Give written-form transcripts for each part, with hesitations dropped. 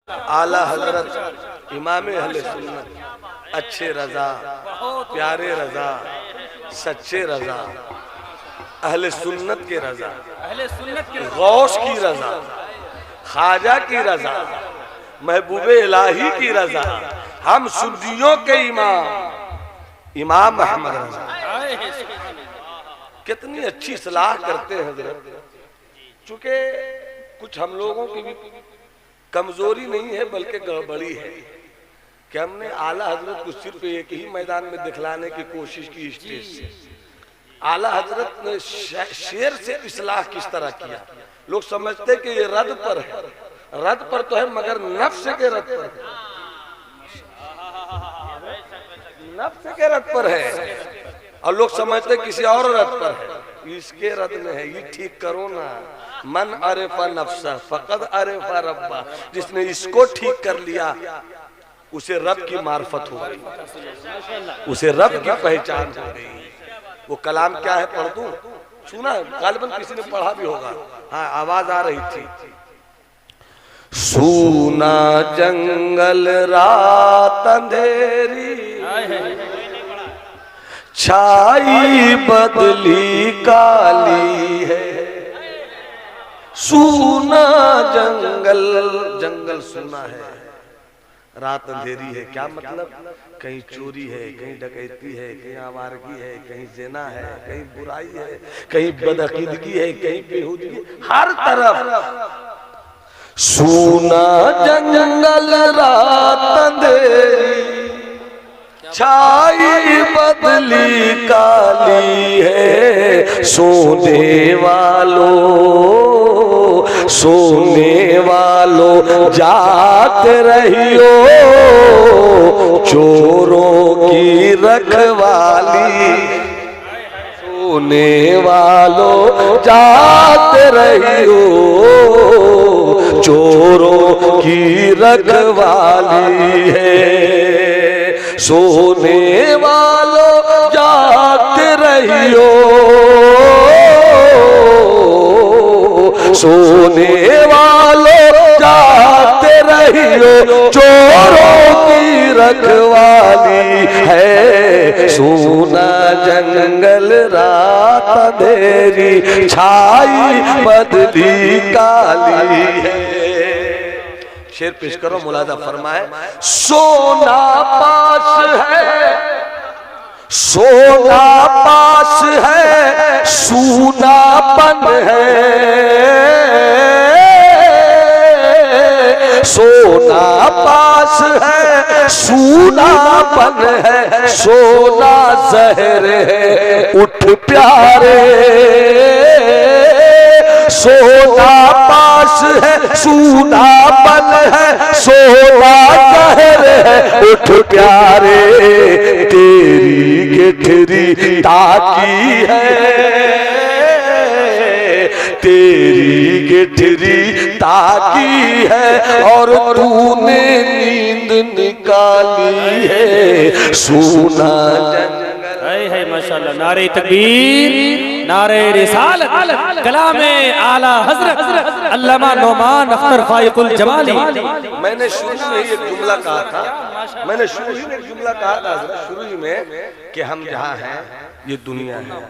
आला हजरत इमाम अहले सुन्नत, अच्छे रजा, प्यारे रजा, सच्चे रजा, अहले सुन्नत के रजा, गौस की रजा, ख्वाजा की रजा, महबूबे इलाही की रजा, हम सुन्नियों के इमाम अहमद रजा। कितनी अच्छी सलाह करते हैं हजरत। चूंकि कुछ हम लोगों की भी कमजोरी नहीं है बल्कि गड़बड़ी है कि हमने आला हजरत को सिर्फ एक ही मैदान में दिखलाने की कोशिश की स्टेज से। आला हजरत ने शेर से इस्लाह किस तरह किया। लोग समझते कि ये रद पर है, रद पर तो है मगर नफ्स के रद पर है, नफ्स के रद पर है। और लोग समझते किसी और रद पर है, इसके रद में है। ये ठीक करो ना, मन अरेफा नफ्सा फकद अरेफा रब्बा। जिसने इसको ठीक कर लिया उसे रब की मार्फत हो गई, उसे रब की पहचान हो गई। वो कलाम क्या है पढ़ दूं? सुना गालिबन किसी ने पढ़ा भी होगा। हाँ आवाज आ रही थी। सूना जंगल रात अंधेरी, छाई बदली काली है। सूना जंगल, जंगल सूना है, रात अंधेरी है। क्या मतलब? कहीं चोरी है, कहीं डकैती है, कहीं आवारगी है, कहीं ज़िना है, कहीं बुराई है, कहीं बदअकीदगी है, कहीं बेहूदगी, हर तरफ सूना जंगल रात अंधेरी, छाई बदली काली है। सोने वालों जाग रहियो, चोरों की रखवाली। सोने वालों जाग रहियो, चोरों की रखवाली है। सोने वालों जागते रहियो, सोने वालों जागते रहियो, चोरों की रखवाली है। सोना जंगल रात अंधेरी, छाई बदली काली है। शेर पेश करो, मुलाजा फरमाए। सोना पास है, सोना पास है, सूनापन है। सोना पास है, सूनापन है। सोना जहर है, उठ प्यारे। सोना पास है, सूनापन है, सोना जहर है, उठ प्यारे। तेरी गेठरी ताकी है, तेरी गेठरी ताकी है, और तूने नींद निकाली है। सोना है माशाअल्लाह। नारे तकबीर, नारे रिसालत, कलामे आला हजरत अल्लामा नौमान अख्तर फाइकुल जमाली। मैंने शुरू में एक जुमला कहा था, मैंने शुरू में एक जुमला कहा था शुरू में कि हम जहाँ हैं ये दुनिया है,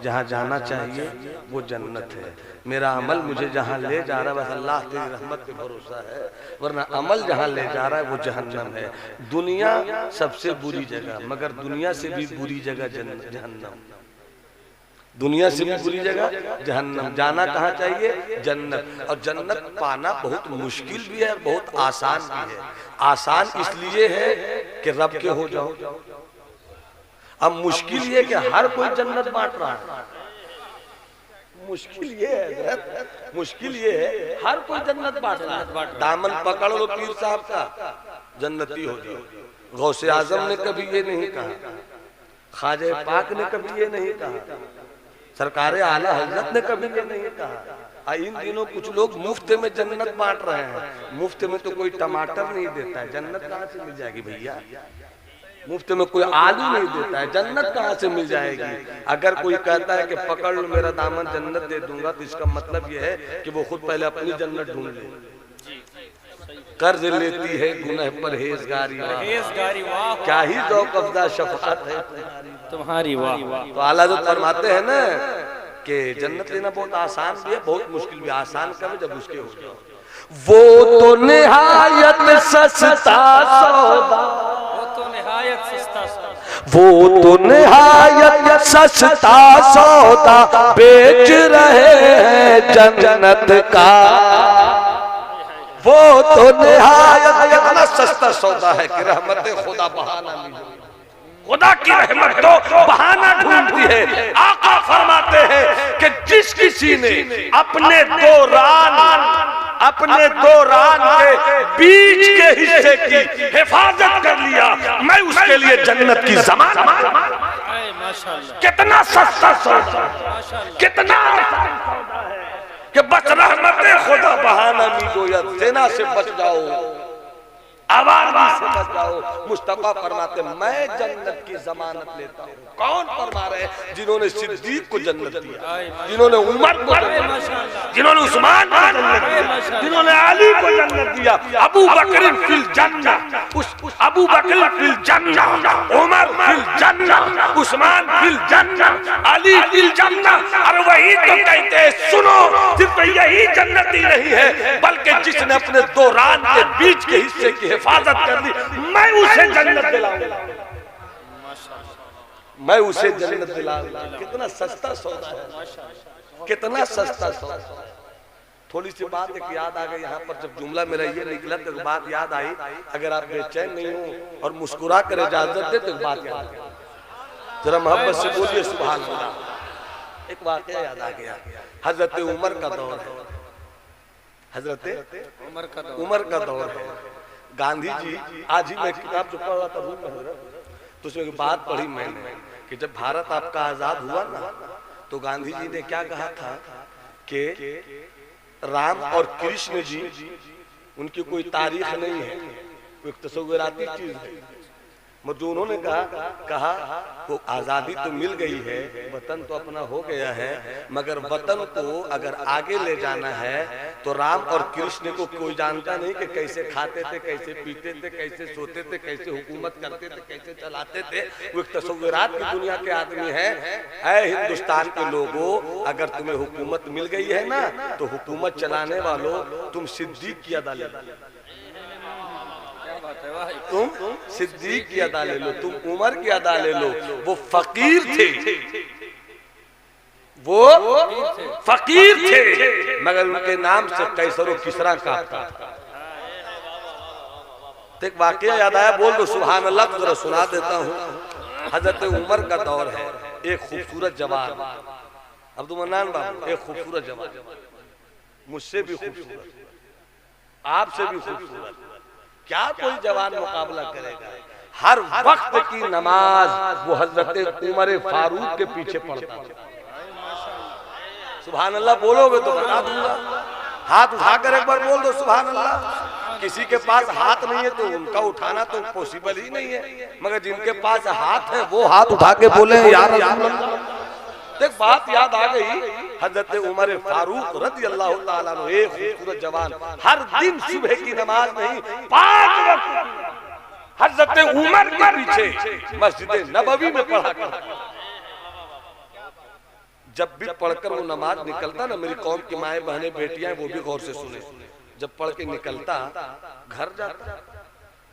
जहाँ जाना चाहिए वो जन्नत है। मेरा अमल मुझे जहाँ ले जा रहा है बस अल्लाह तेरी रहमत पे भरोसा है, वरना अमल जहाँ ले जा रहा है वो जहन्नम है। दुनिया सबसे बुरी जगह, मगर दुनिया से भी बुरी जगह जहन्नम। दुनिया से भी बुरी जगह जहन्नम। जाना कहाँ चाहिए? जन्नत। और जन्नत पाना बहुत मुश्किल भी है, बहुत आसान भी है। आसान इसलिए है कि रब के हो जाओ। अब मुश्किल ये कि हर कोई जन्नत बांट रहा है। मुश्किल ये है, मुश्किल ये है हर कोई जन्नत बांट रहा है। दामन पकड़ लो पीर साहब का, जन्नती हो जाओ। गौसे आजम ने कभी ये नहीं कहा, ख्वाजा पाक ने कभी ये नहीं कहा, सरकार आला हजरत ने कभी ये नहीं कहा। इन दिनों कुछ लोग मुफ्त में जन्नत बांट रहे हैं। मुफ्त में तो कोई टमाटर नहीं देता है, जन्नत कहाँ से मिल जाएगी भैया? मुफ्त में कोई आलू नहीं देता है, जन्नत कहाँ से मिल जाएगी? अगर कोई कहता है कि पकड़ लो मेरा दामन जन्नत दे दूंगा, तो इसका मतलब यह है कि वो खुद पहले अपनी जन्नत ढूंढ ले। कर्ज लेती है गुनह परहेजगारी, वाह क्या ही ज़ौक़ अफ़ज़ा शफ़ाअत है तुम्हारी, वाह। तो आला जो फरमाते हैं ना कि जन्नत लेना बहुत आसान भी है, बहुत मुश्किल भी। आसान कब जब उसके हो जाओ। वो तो निहायत सस्ता सौदा, वो तो निहायत सस्ता सौदा, वो तो निहायत सस्ता सौदा बेच रहे हैं जन्नत का। वो तो निहायत इतना सस्ता सौदा है कि रहमत खुदा बहाना नहीं, खुदा की रहमत तो बहाना ढूंढती है। आका फरमाते हैं कि जिस किसी ने अपने दो रान के बीच के हिस्से की हिफाजत कर लिया, मैं उसके लिए जन्नत की ज़मानत। माशाअल्लाह, कितना सस्ता सौदा, कितना आसान सौदा है कि बस रहमत खुदा बहाना नहीं दो, या ज़िना से बच जाओ, आवाज़ से बच जाओ। मुस्तफा फरमाते मैं जन्नत की जमानत लेता हूँ। कौन फरमा रहे हैं? जिन्होंने सिद्दीक को जन्नत दिया, जिन्होंने उमर को जन्नत दिया, जिन्होंने उस्मान को जन्नत दिया, जिन्होंने अली को जन्नत दिया। अबू बकर फिल जन्नह, अबू बकर फिल जन्नह, उमर फिल जन्नह, उस्मान फिल जन्नह, अली फिल जन्नह। और वही तो कहते हैं, सुनो, सिर्फ यही जन्नती नहीं है, बल्कि जिसने अपने दो रान के बीच के हिस्से की हिफाजत कर ली, मैं उसे जन्नत दिलाऊंगा, मैं उसे जन्नत दिलाऊंगा। कितना सस्ता सौदा है, कितना सस्ता सौदा। थोड़ी सी बात एक याद आ गई यहाँ पर, जब जुमला मेरा ये निकला तो बात याद आई। अगर आप बेचैन नहीं हो और मुस्कुरा कर इजाजत दे तो बात याद आ गई। जरा मोहब्बत से बोलिए सुभान अल्लाह। एक वाकया याद आ गया, हजरत उमर का दौर है, हजरत उमर का दौर है। गांधी जी, आज ही मैं किताब जो पढ़ रहा था रूम में, तो उसमें एक बात पढ़ी मैंने कि जब भारत आपका आजाद हुआ ना, तो गांधी जी ने क्या कहा था कि राम और कृष्ण जी, उनकी कोई तारीख नहीं है, कोई तस्वीराती चीज है, मगर उन्होंने कहा वो आज़ादी तो मिल गई है, वतन तो अपना हो गया है, मगर वतन को अगर आगे ले जाना है तो राम और कृष्ण को कोई जानता नहीं कि कैसे खाते थे, कैसे पीते थे, कैसे सोते थे, कैसे हुकूमत करते थे, कैसे चलाते थे। वो एक तस्वीरात की दुनिया के आदमी है। ऐ हिंदुस्तान के लोगों, अगर तुम्हें हुकूमत मिल गई है ना, तो हुकूमत चलाने वालों, तुम सिद्दीक की अदा ले लो, तुम सिद्दीक की अदा ले लो, तुम उमर की अदा ले लो। वो फकीर थे, वो फकीर थे, मगर उनके नाम से कैसरो किसरा कांपता था। तो एक वाकया याद आया, बोल दो सुभान अल्लाह, तो जरा सुना देता हूँ। हजरत उमर का दौर है। एक खूबसूरत जवान, अब्दुल मन्नान बाबू, एक खूबसूरत जवान, मुझसे भी खूबसूरत, आपसे भी खूबसूरत, क्या कोई जवान मुकाबला करेगा? हर वक्त की नमाज वो हजरत उमर फारूक के पीछे पढ़ता था। सुभान अल्लाह बोलोगे तो बता दूंगा। हाथ उठाकर एक बार बोल दो सुभान अल्लाह। किसी के पास हाथ नहीं है तो उनका उठाना तो पॉसिबल ही नहीं है, मगर जिनके पास हाथ है वो हाथ उठा के बोले यार अल्लाह। एक बात याद आ गई, हजरत उमर फारूक रज़ी अल्लाह ताला अन्हु, एक खूबसूरत जवान, हर दिन सुबह की नमाज नहीं, 5 वक्त हजरत उमर के पीछे मस्जिद नबवी में पढ़ा करता। जब भी पढ़कर वो नमाज निकलता ना, मेरी कौम की माएं बहनें बेटियां वो भी गौर से सुने, जब पढ़ के निकलता घर जाता,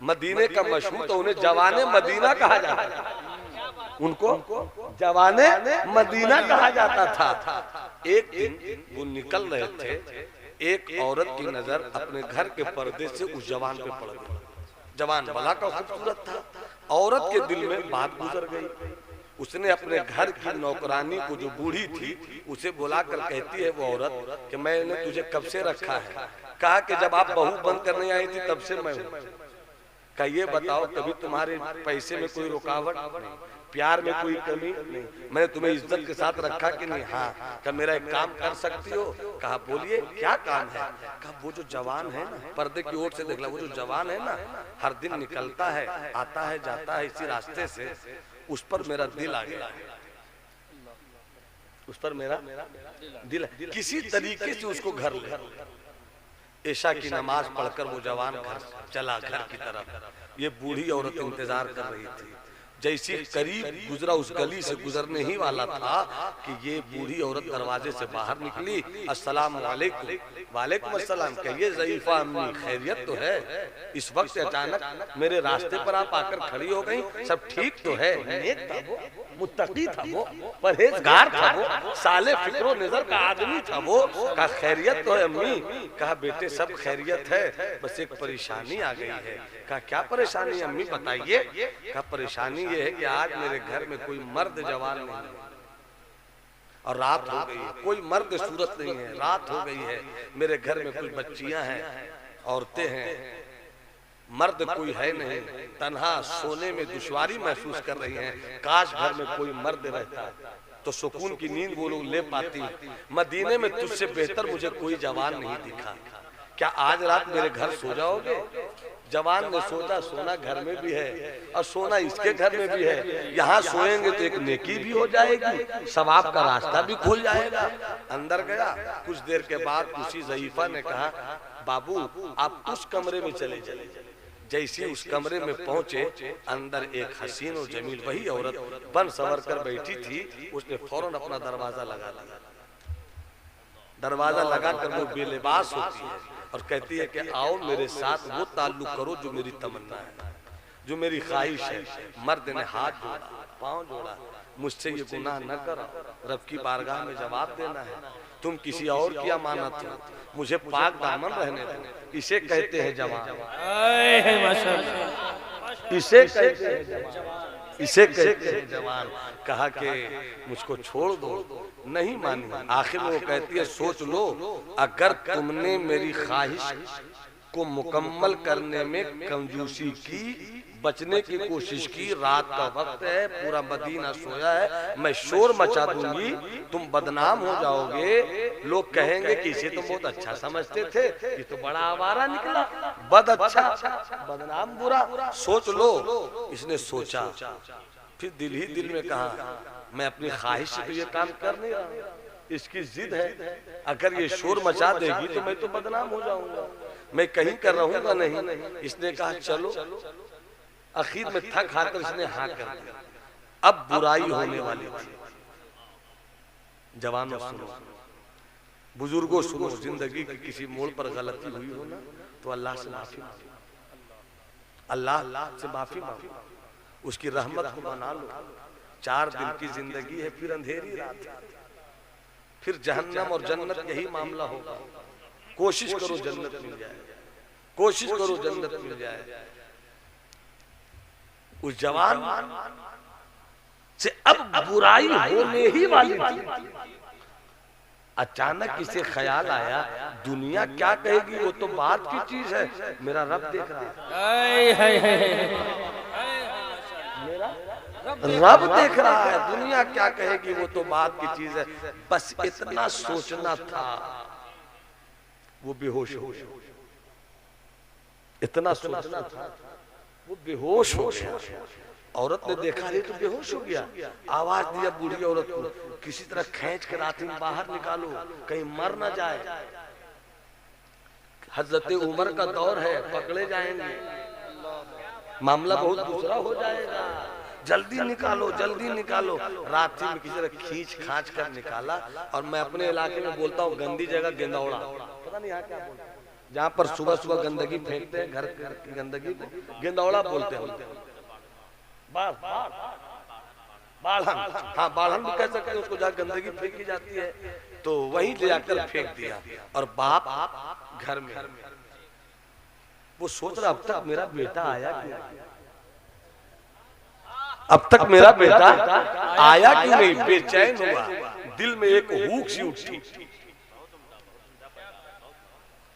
मदीने का मशहूर, तो उन्हें जवाने मदीना कहा जाता था, उनको जवाने मदीना कहा जाता था। एक दिन वो निकल रहे थे, एक औरत की नजर अपने घर के पर्दे से उस जवान पे पड़ गई। जवान भला का खूबसूरत था, औरत के दिल में बात गुजर गई। उसने अपने घर की नौकरानी को, जो बूढ़ी थी, उसे बुलाकर कहती है वो औरत कि मैंने तुझे कब से रखा है? कहा कि जब आप बहू बंद करने आई थी तब से मैं हूँ। का ये बताओ कभी तुम्हारे पैसे में कोई रुकावट नहीं, प्यार में कोई कमी नहीं, मैंने तुम्हें इज्जत के साथ रखा कि नहीं? हाँ। क्या मेरा एक काम कर सकती हो? कहा बोलिए क्या काम है? कहा वो जो जवान है ना, पर्दे की ओर से देख ला, वो जो जवान है ना, हर दिन निकलता है, आता है, जाता है इसी रास्ते से, उस पर मेरा दिल आ गया, उस पर मेरा दिल, किसी तरीके से उसको घर ले, ईशा की नमाज पढ़कर वो जवान घर चला घर की तरफ। ये बूढ़ी औरत इंतजार कर रही थी। जैसी करीब गुजरा, उस गली से गुजरने ही वाला था कि ये बूढ़ी औरत दरवाजे से बाहर निकली। अस्सलाम वालेकुम। वालेकुम अस्सलाम। कहिए ज़ईफा अम्मी, खैरियत तो है? इस वक्त अचानक मेरे रास्ते पर आप आकर खड़ी हो गई, सब ठीक तो है? नेक था वो, मुत्तकी था वो, परहेजगार था वो, साले फिक्रो नजर का आदमी था वो। कहा खैरियत तो है अम्मी? कहा बेटे सब खैरियत है, बस एक परेशानी आ गई है। कहा क्या परेशानी अम्मी बताइए? कहा परेशानी ये है कि आज मेरे घर में कोई मर्द जवान नहीं है और रात हो गई है, कोई मर्द सूरत नहीं है, रात हो गई है। मेरे घर में कुछ बच्चियां हैं, औरतें हैं, मर्द कोई है नहीं, तन्हा सोने में दुश्वारी महसूस कर रही हैं। काश घर में कोई मर्द रहता तो सुकून की नींद वो लोग ले पाती। मदीने में तुझसे बेहतर मुझे कोई जवान नहीं दिखा, क्या आज रात मेरे घर सो जाओगे? जवान ने सोचा सोना घर में भी है और सोना इसके घर में भी है, यहाँ सोएंगे तो एक नेकी भी हो जाएगी, सवाब का रास्ता भी खुल जाएगा। अंदर गया। कुछ देर के बाद उसी ज़ईफा ने कहा बाबू आप उस कमरे में चले चले। जैसे उस कमरे में पहुंचे, अंदर एक हसीन और जमील वही औरत बन सवर कर बैठी थी। उसने फौरन अपना दरवाजा लगा दिया। दरवाजा लगाकर वो बेलिबास होती है और कहती है कि आओ मेरे साथ वो ताल्लुक करो जो मेरी तमन्ना है, जो मेरी ख्वाहिश है। मर्द ने हाथ जोड़ा, पांव जोड़ा, मुझसे ये गुनाह न करो, रब की बारगाह में जवाब देना है, तुम किसी और की अमानत हो, मुझे पाक दामन रहने दो। इसे कहते हैं जवान, इसे कहते हैं जवान, इसे कहते हैं जवान। कहा कि मुझको छोड़ दो, नहीं मानी। आखिर में वो कहती है सोच लो, अगर तुमने मेरी ख्वाहिश को मुकम्मल करने में कंजूसी की, बचने की कोशिश की, रात का वक्त है, पूरा मदीना सोया है, मैं शोर मचा दूंगी, तुम बदनाम हो जाओगे, लोग कहेंगे कि इसे तुम बहुत अच्छा समझते थे, ये तो बड़ा आवारा निकला, बद अच्छा बदनाम बुरा, सोच लो। इसने सोचा, फिर दिल ही दिल में कहा मैं अपनी ख्वाहिश से तो ये काम कर नहीं रहा, इसकी जिद है, अगर ये शोर मचा देगी तो मैं तो बदनाम हो जाऊंगा, मैं कहीं कर रहूंगा नहीं। इसने कहा चलो। आखिर में थक हारकर इसने हाँ कर दिया। अब बुराई होने वाली थी। जवानों सुनो, बुजुर्गों सुनो, जिंदगी की किसी मोड़ पर गलती हुई हो ना तो अल्लाह से माफी मांगो, अल्लाह से माफी मांगो, उसकी रहमत को मना लो। 4 दिन की जिंदगी है, फिर अंधेरी रात है, फिर जहन्नम और जन्नत यही मामला होगा। कोशिश करो जन्नत मिल जाए, कोशिश करो जन्नत मिल जाए। उस जवान से अब बुराई होने ही वाली थी। अचानक इसे ख्याल आया दुनिया क्या कहेगी, वो तो बात की चीज है, मेरा रब देख रहा है, रब देख रहा है, दुनिया क्या कहेगी वो तो बात की चीज है। बस इतना सोचना था, वो बेहोश हो गया। इतना सोचना था, वो बेहोश हो गया। औरत ने देखा रे तो बेहोश हो गया। आवाज दिया बूढ़ी औरत को, किसी तरह खींच कर रात में बाहर निकालो, कहीं मर ना जाए। हजरत उमर का दौर है, पकड़े जाएंगे, मामला बहुत दूसरा हो जाएगा, जल्दी निकालो, जल्दी निकालो। रात में किसी तरह खींच खांच कर निकाला। और मैं अपने इलाके में बोलता हूँ गंदी जगह गेंदौड़ा, पता नहीं यहाँ क्या बोलते हैं, जहाँ पर सुबह सुबह गंदगी फेंकते हैं, घर की गंदगी को गेंदौड़ा बोलते हैं। बाढ़न, हाँ बाढ़न भी कह सकते हैं उसको, जहाँ गंदगी फेंकी जाती है, तो वहीं ले जाकर फेंक दिया। और बाप घर में, वो सोच रहा अब तक मेरा बेटा आया क्यों, अब तक मेरा बेटा आया क्यों नहीं, बेचैन हुआ, दिल में एक हुक सी उठी।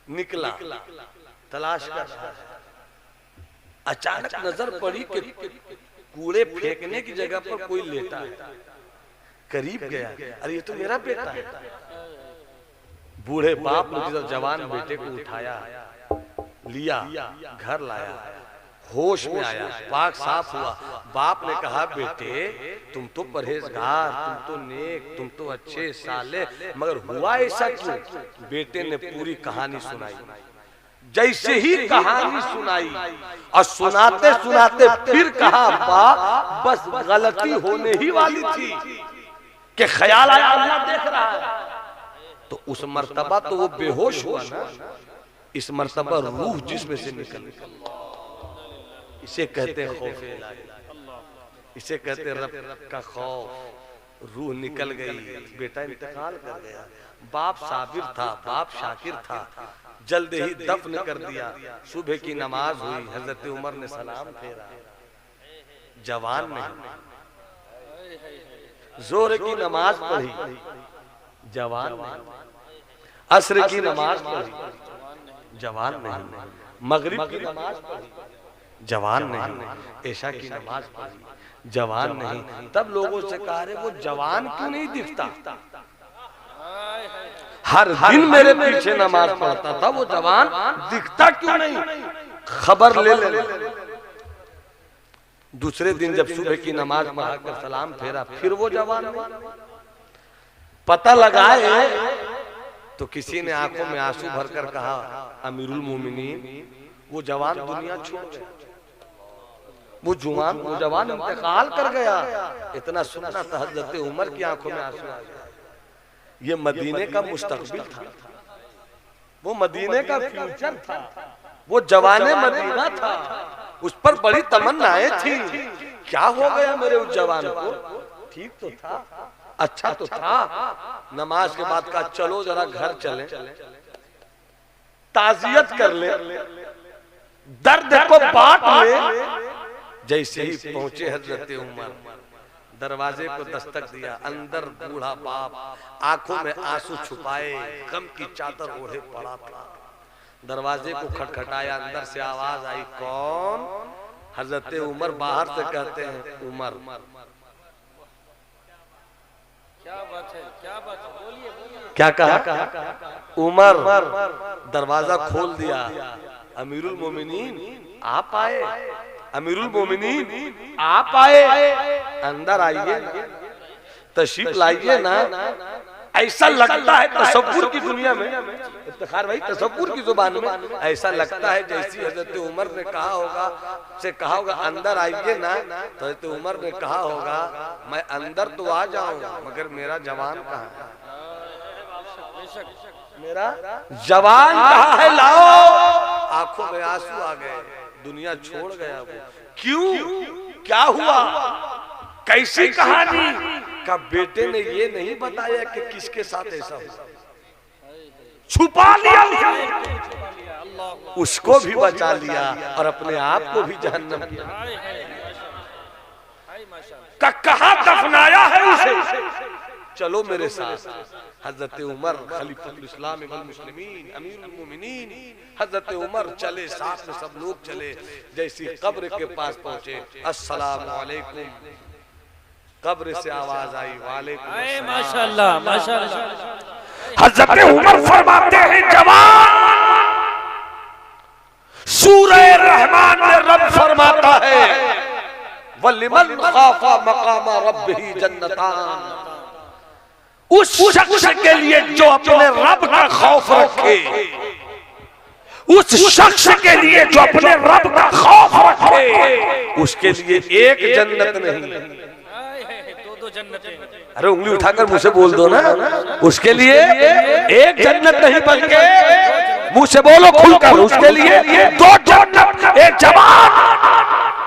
निकला, तलाश कर रहा है। अचानक नजर पड़ी कि कूड़े फेंकने की जगह पर कोई लेटा है। करीब गया, अरे ये तो मेरा बेटा है। बूढ़े बाप ने जवान बेटे को उठाया, लिया, घर लाया, होश में आया, पाक साफ हुआ। बाप ने कहा बेटे तुम तो परहेजगार, तुम तो नेक, तुम तो अच्छे साले, मगर हुआ ऐसा क्यों? बेटे ने पूरी कहानी सुनाई। जैसे ही कहानी सुनाई और सुनाते सुनाते फिर कहा बा बस गलती होने ही वाली थी कि ख्याल आया अल्लाह देख रहा है। तो उस मर्तबा तो वो बेहोश हुआ ना, इस मर्तबा रूह जिसमें से निकल, इसे कहते हैं खौफ इलाही, इसे कहते हैं रब का खौफ। रूह निकल गई, बेटा इंतकाल कर गया, बाप साबिर था, बाप शाकिर था, जल्द ही दफन कर दिया। सुबह की नमाज हुई, हजरत उमर ने सलाम फेरा, जवान नहीं। जोर की नमाज पढ़ी, जवान नहीं। असर की नमाज पढ़ी, जवान नहीं। मगरिब की नमाज पढ़ी, जवान नहीं। ऐशा की नमाज पढ़ी, जवान नहीं। तब लोगों से कहा रे वो जवान क्यों नहीं दिखता? हर दिन मेरे पीछे नमाज पढ़ता था, वो जवान दिखता क्यों नहीं? खबर ले ले। दूसरे दिन जब सुबह की नमाज पढ़ाकर सलाम फेरा, फिर वो जवान नहीं। पता लगाए तो किसी ने आंखों में आंसू भरकर कहा, अमीरुल मोमिनीन वो जवान दुनिया छोड़ गया, वो जवान इंतकाल कर गया। इतना सुनना था, हजरत उमर की आंखों में आंसू आ गया। ये मदीने का मुस्तकबिल था, वो मदीने का फ्यूचर था, वो जवाने मदीना था, उस पर बड़ी तमन्नाएं थी। क्या हो गया मेरे उस जवान को? ठीक तो था, अच्छा तो था। नमाज के बाद का चलो जरा घर चले, ताजियत कर ले, दर्द को बांट ले। जैसे ही पहुंचे हजरत उमर, दरवाजे को दस्तक दिया, अंदर बूढ़ा बाप आंखों में आंसू छुपाए गम की चादर ओढ़े पड़ा था। दरवाजे को खटखटाया, अंदर से आवाज आई, कौन? हजरत उमर बाहर से कहते हैं, उमर। क्या बात है, क्या बात है, बोलिए बोलिए। क्या कहा? उमर। दरवाजा खोल दिया, अमीरुल मोमिनीन आप आए, अमीरुल मोमिनीन आप आए, अंदर आइए, तशरीफ लाइए ना। ऐसा लगता है तसव्वुर की दुनिया में, इफ्तिखार भाई तसव्वुर की जुबान में ऐसा लगता है जैसी हजरत उमर ने कहा होगा अंदर आइए ना, तो हजरत उमर ने कहा होगा मैं अंदर तो आ जाऊंगा मगर मेरा जवान कहाँ है? मेरा जवान कहाँ है? लाओ। आंखों में आंसू आ गए, दुनिया छोड़ गया वो। क्यों? क्या हुआ? कैसी कहानी? का बेटे ने ये नहीं बताया कि किसके साथ ऐसा हुआ, छुपा लिया, उसको भी बचा लिया और अपने आप को भी जहन्नम किया। कहाँ दफनाया है उसे? चलो मेरे साथ। हजरत उमर खलीफतुल इस्लाम वल मुस्लिमीन अमीरुल मोमिनीन, हजरत उमर चले, साथ में सब लोग चले। जैसी कब्र के पास पहुंचे, अस्सलामु अलैकुम। कब्र से आवाज आई, वालेकुम। माशाअल्लाह माशाअल्लाह। हजरत उमर फरमाते हैं, जवान, सूरह रहमान में रब फरमाता है, वलिमन खाफा मकाम रब्बिही जन्नतान। उस शख्स के लिए जो अपने रब का खौफ रखे, उस शख्स के लिए जो अपने रब का खौफ रखे, उसके लिए एक जन्नत नहीं, दो जन्नतें। अरे उंगली उठाकर मुझसे बोल दो ना, उसके लिए एक जन्नत नहीं बल्कि मुझसे बोलो खुलकर, उसके लिए दो जन्नत। एक जवान,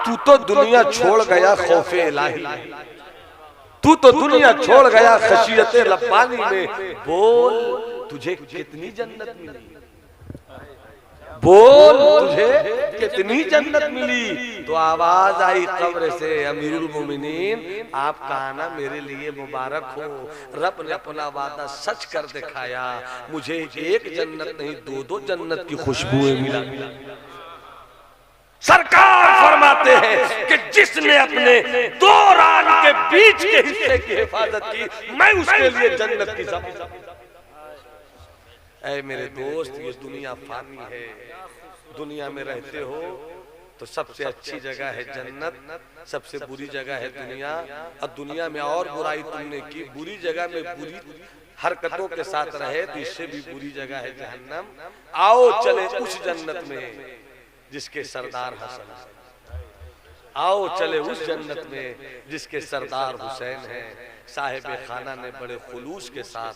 तू तो दुनिया छोड़ गया खौफे इलाही, तू तो दुनिया छोड़ गया खशियत रब्बानी में। बोल तुझे कितनी जन्नत मिली, बोल तुझे कितनी जन्नत मिली। तो आवाज आई कब्र से, अमीरुल मोमिनीन आपका आना मेरे लिए मुबारक हो। रब ने अपना वादा सच कर दिखाया, मुझे एक जन्नत नहीं दो जन्नत की खुशबुएं मिला। सरकार फरमाते हैं कि जिसने अपने दो रान के बीच के हिस्से की हिफाजत की, मैं उसके लिए जन्नत की ज़मीन। ऐ मेरे दोस्त, ये दुनिया फानी है, दुनिया में रहते हो तो सबसे अच्छी जगह है जन्नत, सबसे बुरी जगह है दुनिया। और दुनिया में और बुराई तुमने की, बुरी जगह में बुरी हरकतों के साथ रहे तो इससे भी बुरी जगह है जहन्नम। आओ चले उस जन्नत में जिसके सरदार हसन है, आओ चले उस जन्नत में जिसके सरदार हुसैन हैं। साहिब खाना ने बड़े खुलूस के साथ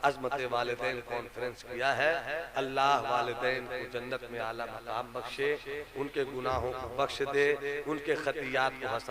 अजमत वालिदैन कॉन्फ्रेंस किया है। अल्लाह वालिदैन को जन्नत में आला मकाम बख्शे, उनके गुनाहों को बख्श दे, उनके खतियात को हसन